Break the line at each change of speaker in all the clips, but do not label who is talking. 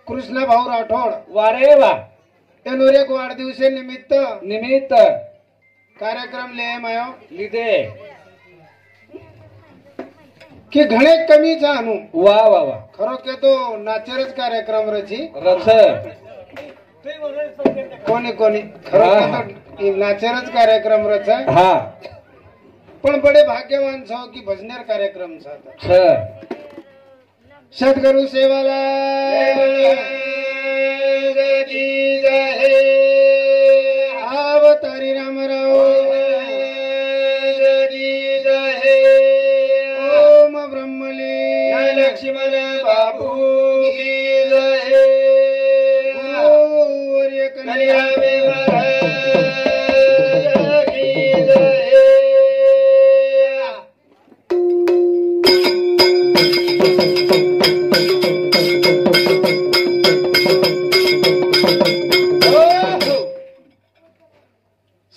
कृष्ण भाऊ राठोड
वारे वा
एनोर एक वाढदिवसे निमित्त
निमित्त
कार्यक्रम ले मायो
लिदे
की घणे कमी जाणू
वा वा वा
खरो के तो नाचरच कार्यक्रम रची
रथ
कोणी कोणी खरो के तो नाचरच कार्यक्रम रच
हा
पण बडे भाग्यवान छो की भजनेर कार्यक्रम साथ
छ
सद्गुरु सेवाला अवतारी रामराव ओम ब्रह्मली
लक्ष्मण बाबू की जय
गुरुवर्य कन्या
की जय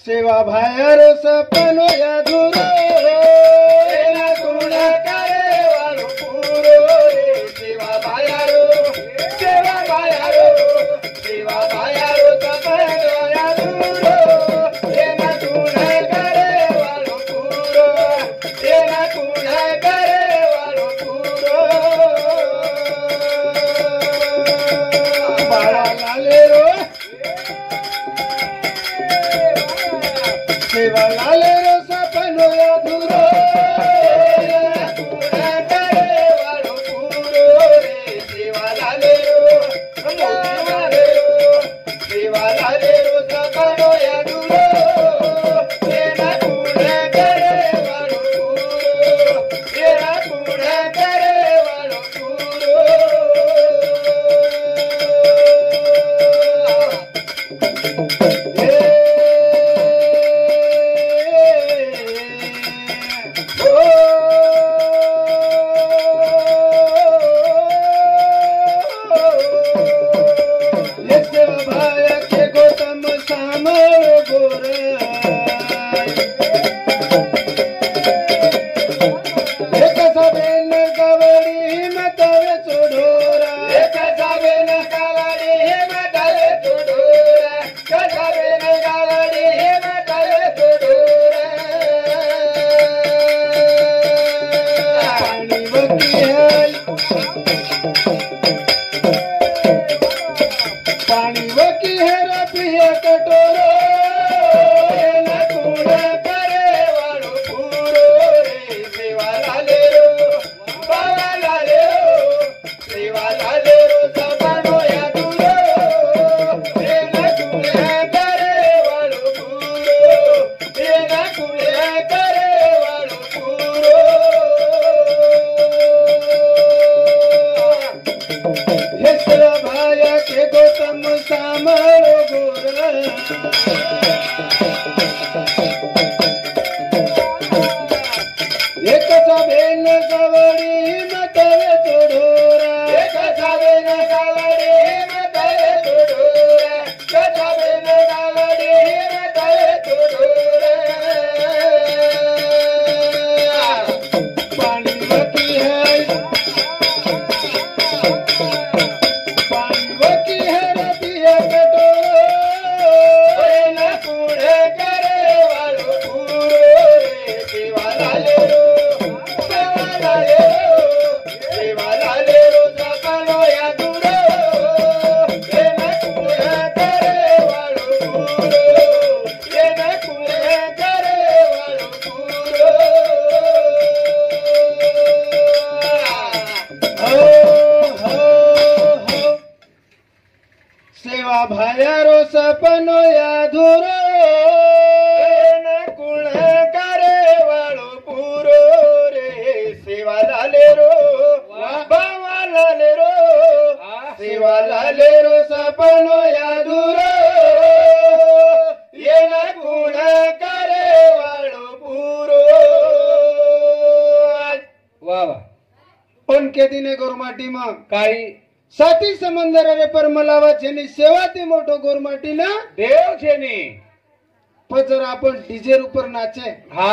सेवा भायर सपनो याधुरो
सेवा गुण करे वालो पूरो रे सेवा भायारो सेवा भायारो सेवा भायारो सपनो याधुरो सेवा गुण करे वालो पूरो सेवा गुण करे वालो पूरो
बाळा लाले रो सेवा लाले रो सपनो याधुरो भायारो सपनो याधुरो
कुण करे वाळो पूरो रे सेवा लाले रो बाबा लाले रो सेवा लाले रो सपनो याधुरो ये न कुण करे वाळो पूरो वा वा
उनके दिने गोरमाटी में
काही
साथी समंदर रे पर मलावा छेनी सेवा ती मोटो गोरमाटी ना
देव छेनी
पजर आपण डीजे ऊपर नाचे
हा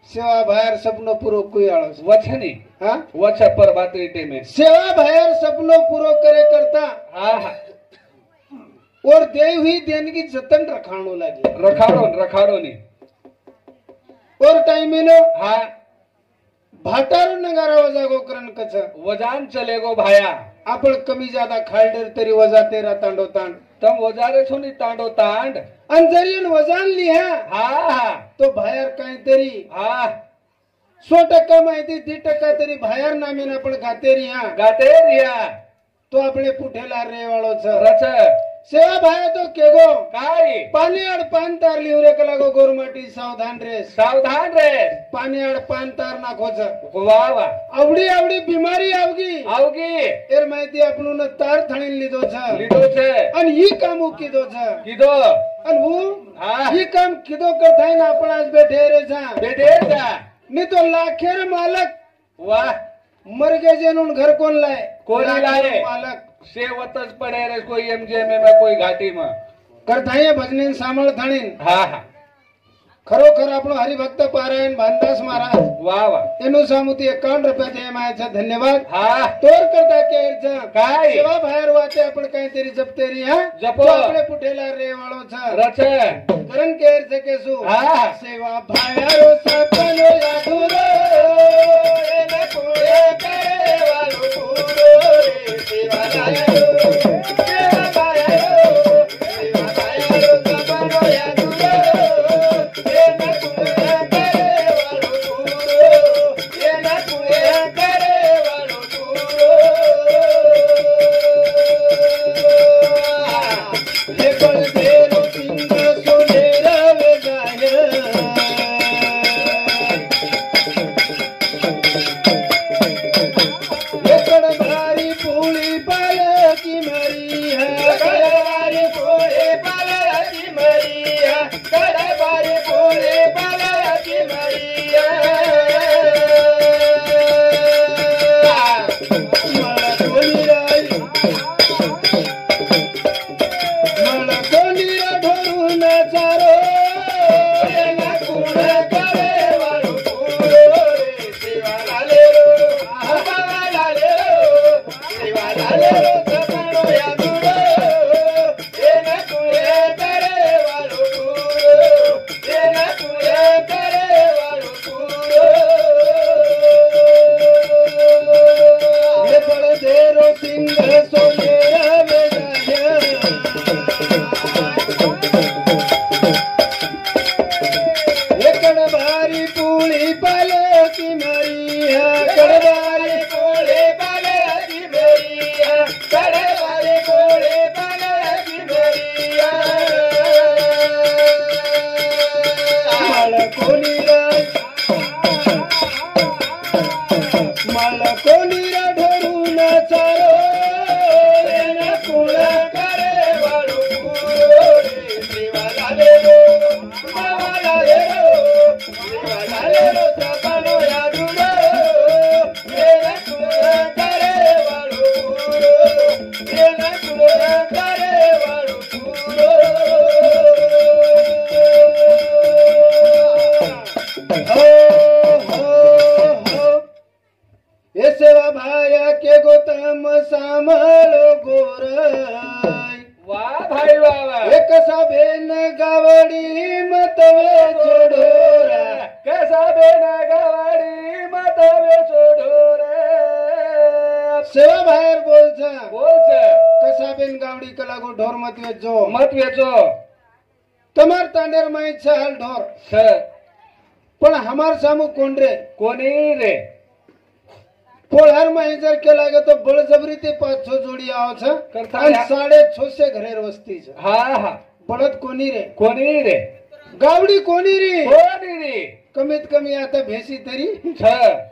सेवा बाहेर सपनो पूरो कोई आळस
वचनी
हा
वच पर बात रीते में
सेवा बाहेर सपनो पूरो करे करता होता
हाँ हाँ
और देव ही देनगी जतन रखाणो लगे
रखाड़ो नहीं
और टाइमिनो
हाँ
भाटारो नगारा वजा गो करण कच
वजान चलेगो भाया
आपण कमी ज्यादा खालडर तरी वजा तेरा तांडो तांड
तम वजारे छो नी तांडो तांड
अंजरीन वजान लिहा
हाँ हाँ
तो बाहेर काहीतरी
हाँ
100% माहिती 2% तरी बाहेर नामेन आपण गातेरी हा
गाते रिया
तो आपले पुठेला रे वाळो छ
रच
सेवा भाया तो केगो
काई
पाणी आड पान तार लिवरे कलागो गोरमाटी सावधान रे
सावधान रे
पाणी आड पान तार नाखो छ
वाह वाह
आवडी आवडी बीमारी आवगी
आवगी
एर माहिती आपण तार थणीन લીધો छ
લીધો છે
અને ઈ કામ કીધો छ
કીધો
અને હું
हाँ
ઈ કામ કીધો કરતા ને आपण आज बैठे रे छ
बेटे जा
नहीं तो लाखेर मालक
वाह
मर गए जेनुन घर कोण लाए
कोणी लाए?
लाखेर मालक
सेवतच पडे रे कोई एमजेएम में कोई घाटी में
करताय भजनीन सामळ थाणीन
हाँ हाँ
खरोखर આપણો હરિભક્ત પારાયણ ભાનદાસ મહારાજ
वाह वाह
એનું સામુતી 51 રૂપિયા દે માં છે ધન્યવાદ
हाँ
તોર કરતા કે છે
કાઈ?
સેવા ભાયર વાતે आपण કાંઈતરી જપતેરી હા
જપો.
તો આપણે પુઠેલા રે વાળો છે
रच
કરણ કેર છે કે શું
હા.
સેવા ભાયરો સપનો યાદુરો એને પૂરે કરે વાળો પૂરો રે સેવા ભાયરો સેવા ભાયરો સેવા ભાયરો સપનો યાદુરો એને પૂરે કરે વાળો પૂરો એને પૂરે કરે વાળો પૂરો હે બળદેવ સિંહ સોનેરા વેગાય એકડ ભારી પૂળી પાલકી મરી હે કડવારી પૂળી પાલકી મરી હે કડવારી પૂળી પાલકી મરી હે મારા કોની રાઈ મારા કોની ઢોરું ના ચારો એના કુણ કરે વાળું પૂરો રે સેવા લાલે રો બાબા લાલે રો સેવા લાલે રો સપનો યાદુરો એના કુણ કરે વાળું પૂરો એના કુણ કરે વાળું પૂરો હે બળદેરો સિંહ સોનેરા વેગાય એકડ ભારી પૂળી પાલકી મરી હે કડવારી પૂળી પાલકી મરી હે કડવારી પૂળી પાલકી મરી હે માળકોની રાય માળકોની ઢોરું ના ચારો એના કુળ કરે વાળું પૂરો રે સેવા લાલે રો બાબા લાલે રો સેવા લાલે રો સપનો યાદુરો એના કુળ કરે વાળું પૂરો એના કુળ કરે વાળું પૂરો हो हो हो ये सेवा भाया के गोतम सामलो गोराई
वाह भाई वाह वाह
एक साबेन गावड़ी मतवे छोड़ोरा
कैसा बेना गवाड़ी मत वे छोड़ो रे
सेवा भायर बोल छ
बोल से
कसाबेन गावड़ी कलागो ढोर मत वेचो
मत वेचो
तमार तांडेर में इच्छा हल ढोर
छ
पण हमार सामू कोण रे
कोणी रे
पोळहार में जर के लागे तो बळजबरी ते 5-6 जोडी आव छ
करता
आणि
या.
650 घरेर वस्ती छ
हाँ हाँ
बळद कोणी रे
कोणी रे
गावडी कोणी रे
कोणी रे
कमीत कमी आता भेसी तरी
छ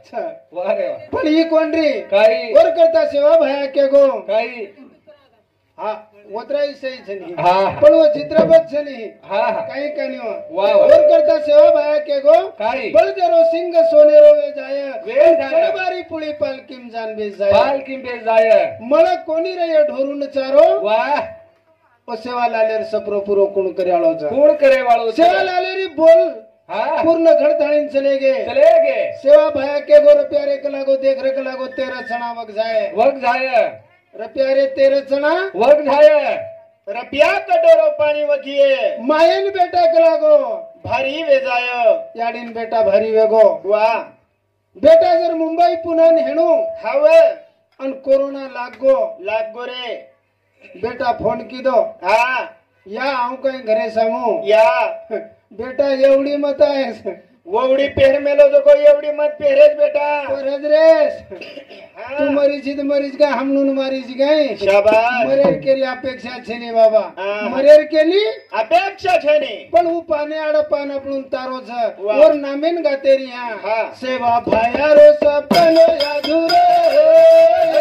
छ
वाह रे वाह
पण ही कोण रे
काही
और करता सेवा भया के गो
काही
हा वत्राई सही छनी
हाँ
पण वो चित्रपट छनी
हाँ हाँ
काही कनी हो
वाह, वाह.
और करता सेवा भया के गो
काही
बळजरो सिंह सोनेरो वे जाय
वे जाय.
कड़बारी पुळी पालकीम जान बे जाय
बाल किंबे जाय
मळ कोणी रे ये ढोरून चारो
वाह
ओ सेवा लालेर सप्रो पुरो कोण कर्याळो छ
कूड़ करे वालो छ
सेवा लालेरी बोल
हाँ
पूर्ण घड़ताणीन चले गए
चले गे
सेवा भया के गो प्यारे कलागो देख रे कलागो 13 छणा वग जाए
वग जाय
रपिया रे तेरे चणा
वग झाय
रपिया कटोरो पाणी वगिये
मायन बेटा के लागो
भारी वेजाय
याडीन बेटा भारी वेगो
वा
बेटा जर मुंबई पुन्हा हेणू
हाव
अन कोरोना लागो
लागो रे
बेटा फोन की दो
हा
या आऊ कहीं घरे सामू
या
बेटा एवढी मत आहे
ववडी पेर मेलो तो कोई एवढी मत पेरेस बेटा
परज रेस
हा.
तू मरीची तो मरीच का हमनून मारीची काय
शाबास
मरेर केली अपेक्षा છે ને બાબा
હા.
मरेर केली
अपेक्षा છે ને
पण હું पाने आड पान આપણું તારો છે
વાહ.
और नामेन गातेरी
હા.
हा सेवा भायारो सपनो अधूरो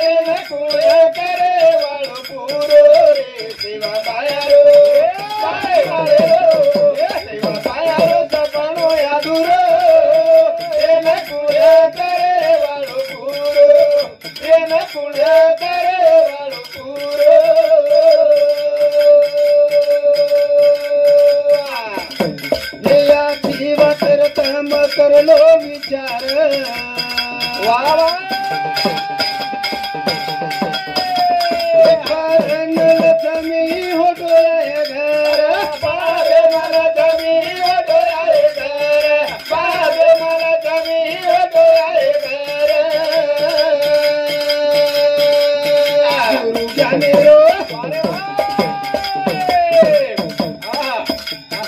એને પૂરા કરે વાળો પૂરો રે સેવા પાયારો સેવા પાયારો સપનો અધૂરો એને પૂરા કરે વાળો પૂરો એને પૂરા કરે વાળો પૂરો
या जीवा तेरे तम कर लो विचार
વાહ વાહ
कारण लक्ष्मी हो डोळे घर
पावे मला जमी हो डोळे घर पावे मला जमी हो डोळे घर
गुरु ज्ञाने रो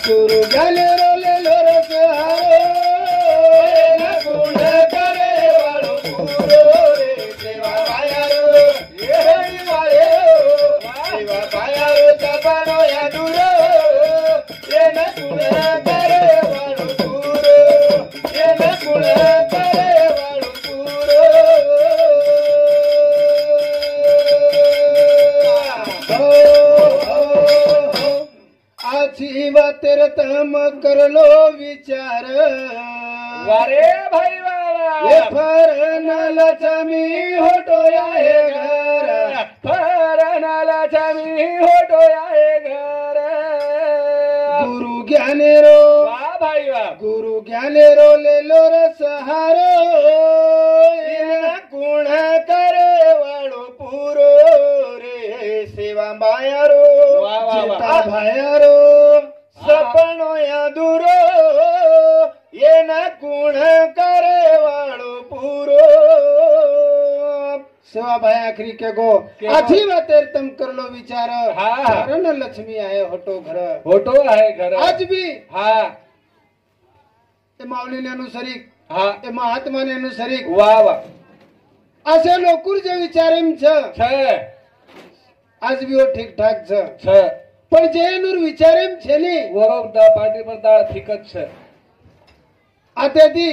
गुरु ज्ञाने रो ले लो रस हारो
गुण करे वाळो पूरो रे सेवा पायारो येडी वाळे सेवा पायारो तपनो या दुरो येन गुण करे वाळो पूरो येन गुण करे वाळो पूरो
हो हो आजी वा तेरे तम कर लो विचार
वारे भाई
ये
वाला
फरन लक्ष्मी हो डोया हे घर
फरनाला छमी होटोया हे घर
गुरु ज्ञाने रो
वा भाई वा
गुरु ज्ञाने रो ले लो रस हारो
येन गुण करे वाळो पूरो रे सेवा मायारो
वा वा वा
चिता भायारो
सपनो अधूरो येन गुण करे वाळो पूरो
सेवा भाई आखरी के गो
के
आजी वातेर तम कर लो विचार
हाँ.
कारण लक्ष्मी आहे होटो घर
होटो आहे घर
आज भी
हा
ते माऊलीने अनुसरिक
हा
ते महात्माने अनुसरिक
वा वा
असे लोकुर जे विचारेम छ
छ
आज भी वो ठीक ठाक छ
छ
पण जे नुर विचारेम છે ને
वरोब दा पाटी पर दाळ फिकत छ
आत्यादी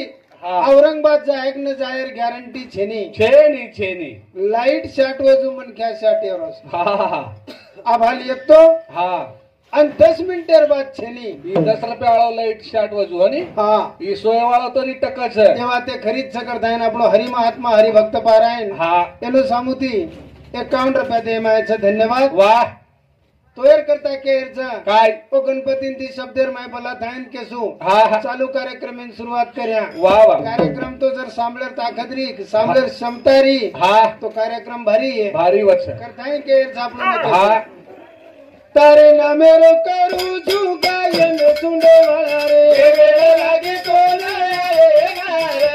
हा
औरंगाबाद जायक न जायर गॅरंटी છે ને
छे नी
लाईट शाट वजू मन क्या शाट एवरोस
हा हा
आभाल येतो
हा
आणि 10 मिनिटेर बाद છે ને
ई 10 रुपया वाळो लाईट शाट वजू हनी
हा
ई 100 वाळो तो नी टक छ
तेव्हा ते खरीद सकत आहे આપણો હરિ મહાત્મા હરિભક્ત પારાયણ
हा
એનો સામુતી 51 રૂપિયા દે માય છે ધન્યવાદ
वाह
तोयर करता केर छ
काय
ओ गणपतींची शब्देर माय भला थायन केसू
हा हा
चालू कार्यक्रम सुरुवात कर्या
वाह वाह
कार्यक्रम तो जर सांभळेर ताकदरी सांभळेर क्षमतारी
हा
तो कार्यक्रम भारी आहे
भारी वच
करताय केर छ आपलो
हा
तारे नामे रो करू झुकायन सुंडे वाळा रे
वेळ लागे तो नाही मारे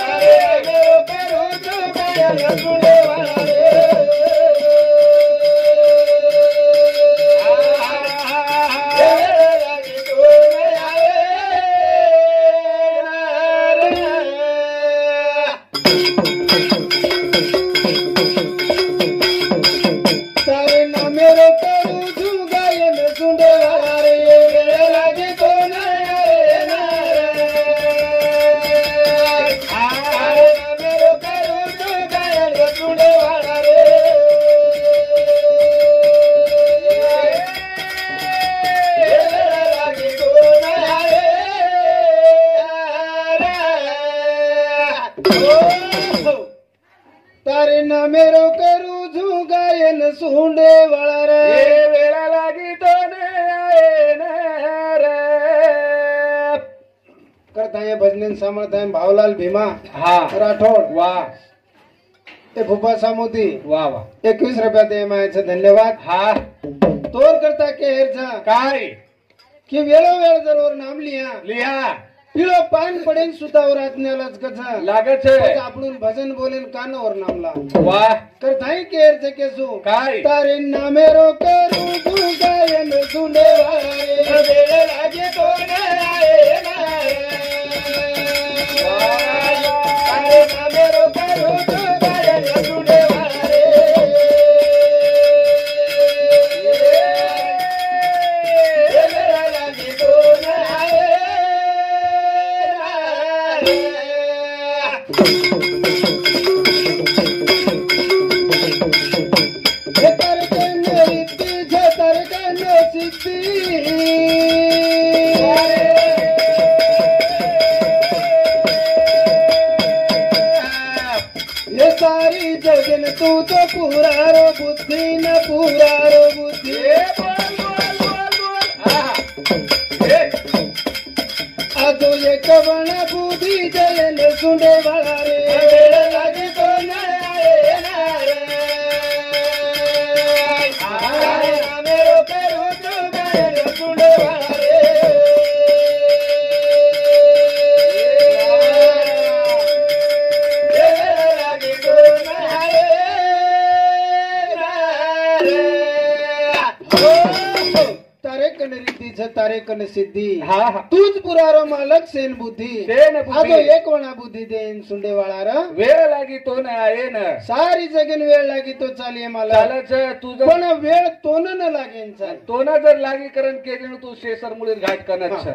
अरे वेळ करू तू काय सुंडे वाला रे वेळ लागे तो
तारे नामे रो करू झुकायन सुंडे वाळा रे
वेळ लागे तो नाही मेरो करू तू काय सुंडे वाला रे
तारे नामे रो करू झुकायन सुंडे वाळा रे
वेळा लागी तो रे
करताय भजन सांभळताय भावलाल भीमा
हा
राठोड
वाह
ए फुफा सामोती
वा वा
21 रुपया दे मायाचं धन्यवाद.
हा
तोर करता केरचा
काय
की वेळोवेळ जर वर नाम लिहा
लिहा
पिळो पान पडेन सुतावर आज्ञालाच कथा
लागच
आपण भजन बोलेन कानावर नामला
वा
करताय केरचे केसू
काय
तारे नामेरो करू तू गायन सुने वारे वेळ लागे कोण आए नारे तारे नामेरो करू तू गायन सुने वारे वेळ लागे कोण आए ये सारी जगन तू तो पूरा रो बुद्धि न पूरा रो बुद्धि अजो ये कवण बुद्धि जलन सुने वाला रे वेळ लागे तो नारे नारे मेरो करू तू गायन सुने वाला रे तारे कन रिद्धीच तारे कन सिद्धी
हा हा
तूच पुरारो मालक सेन बुद्धी
सेन बुद्धी.
अगो एक वणा बुद्धी देन सुंडे वाळा
वेळ लागी तो ना आहे ना
सारी जगन वेळ लागी तो चालिये मला
चालच तुझं
पण वेळ तोन न लागेन चाल
तो ना जर लागी करण केली तू शेसर मुळे घाट करणार
हा.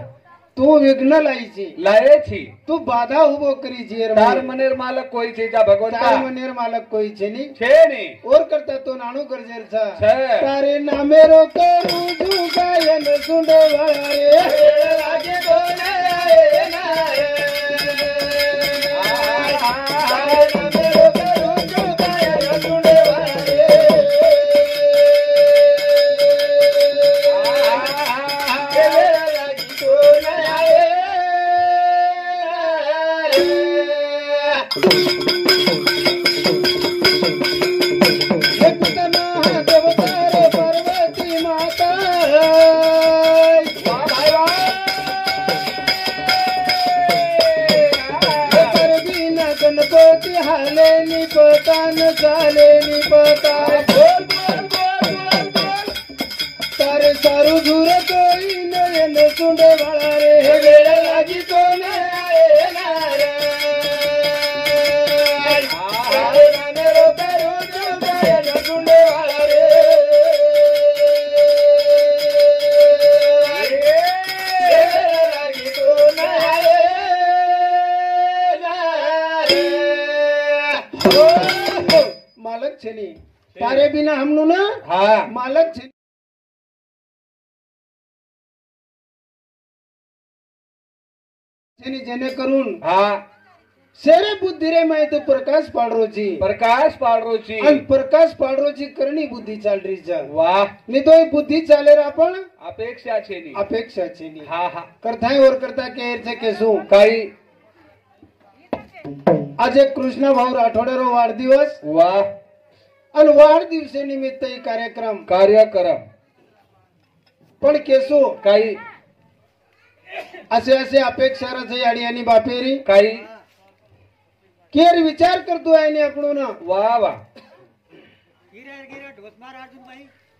तू विघ्न लाईची
लायची
तू बाधा उभो करी जीर
तार मनेर मालक कोई छे जा भगवंता
तार मनेर मालक कोई छेनी
छे ने
और करता तो नाणू गरजेरचा
छे.
तारे नामेरो करू तू गायन सुंडे वाळा रे लागे तो नारे नारे तारे नामेरो करू तू गायन सुंडे वाळा रे लागे तो नारे महादेवतारे पार्वती माता बिना गणपती हाले निपता न चाले निपता तारे सारू धुर कोई नयन सुंडे वाळा रे वेळ लागी तो नारे नारे तारे नामेरो करू तू गायन सुंडे वाळा रे वेळ लागी तो नारे नारे हो मालक छेनी तारे बिना हमनु ना
हा
मालक छे जेणेकरून
हा
सेरे बुद्धी रे माहिती प्रकाश पाडरोची
प्रकाश पाडरोची
आणि प्रकाश पाडरोची करणी बुद्धी चालरीचा
वा
नितोय बुद्धी चालेर आपण
अपेक्षा छे नी
अपेक्षा छेनी
हा हा
करताय और करता केरचे केसू
काही
आज एक कृष्ण भाऊ राठोडेरो वाढदिवस
वा
आणि वाढदिवसे निमित्त ही कार्यक्रम
कार्यक्रम
पण केसू
काही
असे असे अपेक्षा रचे याडी आणि बापेरी
काही
केर विचार करतो आहे आपण
वा वा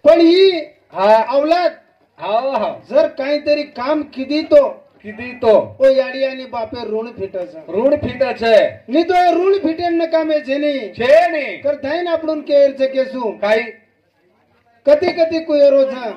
पण ही
हा
अवलाद
हाव हाव
जर काहीतरी काम किती तो
किती तो
ओ याडी आणि बापे ऋण फिटायचं
ऋण फिटच आहे
नी तो ऋण फिटेन न कामे छेनी
छे ने
करताय ना आपण केरचे केसू
काही
कधी कधी कुयरोचा